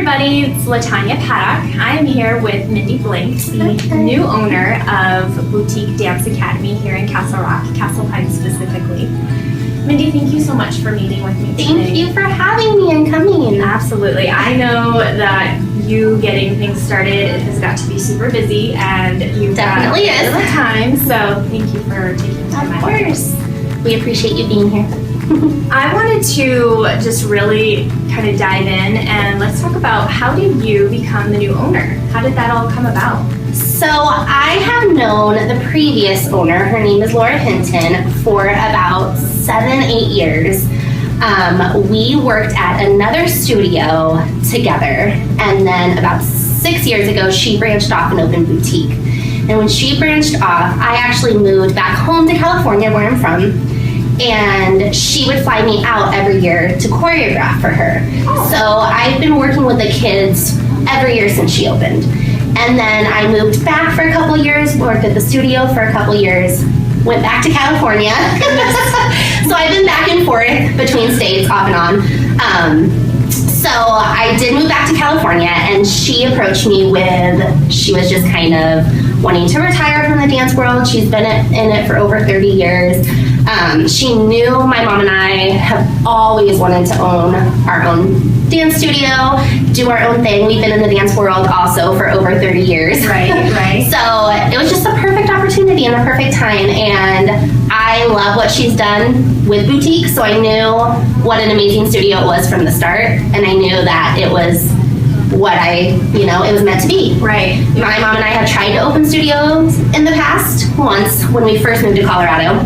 everybody, it's LaTanya Paddock. I am here with Mindy Blink, the new owner of Boutique Dance Academy here in Castle Rock, Castle Pines specifically. Mindy, thank you so much for meeting with me today. Thank you for having me and coming. Absolutely. I know that you getting things started has got to be super busy, and you've Definitely got is. a little time, so thank you for taking time Of out. course. We appreciate you being here. I wanted to just really kind of dive in and let's talk about, how did you become the new owner? How did that all come about? So I have known the previous owner, her name is Laura Hinton, for about 7-8 years. We worked at another studio together, and then about 6 years ago she branched off and opened Boutique. And when she branched off, I actually moved back home to California, where I'm from, and she would fly me out every year to choreograph for her. Oh. So I've been working with the kids every year since she opened. And then I moved back for a couple years, worked at the studio for a couple years, went back to California. So I've been back and forth between states off and on. So I did move back to California, and she approached me she was just kind of wanting to retire from the dance world. She's been in it for over 30 years. She knew my mom and I have always wanted to own our own dance studio, do our own thing. We've been in the dance world also for over 30 years. Right. So it was just a perfect opportunity and a perfect time, and I love what she's done with Boutique, so I knew what an amazing studio it was from the start, and I knew that it was what it was meant to be. Right. My mom and I have tried to open studios in the past, once when we first moved to Colorado,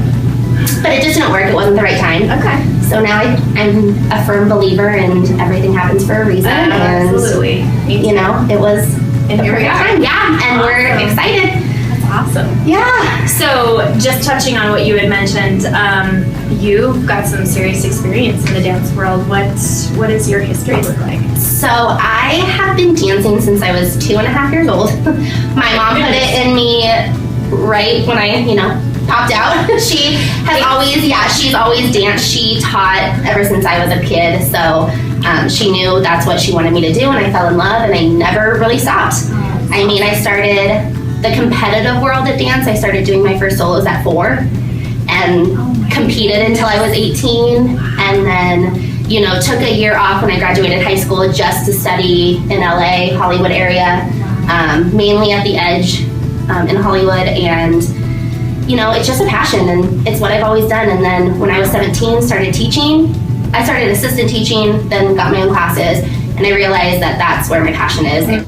but it just didn't work. It wasn't the right time. Okay. So now I'm a firm believer, and everything happens for a reason. Absolutely. And it was And here we are. time. Yeah, and we're Awesome. excited. That's awesome. Yeah. So just touching on what you had mentioned, you've got some serious experience in the dance world. What does your history look like? So I have been dancing since I was 2.5 years old. My mom put it in me right when I, popped out. She has she's always danced. She taught ever since I was a kid. So she knew that's what she wanted me to do, and I fell in love, and I never really stopped. I mean, I started the competitive world of dance. I started doing my first solos at 4 and competed until I was 18, and then took a year off when I graduated high school just to study in LA, Hollywood area, mainly at the Edge in Hollywood. And it's just a passion, and it's what I've always done. And then when I was 17, started teaching. I started assistant teaching, then got my own classes, and I realized that that's where my passion is.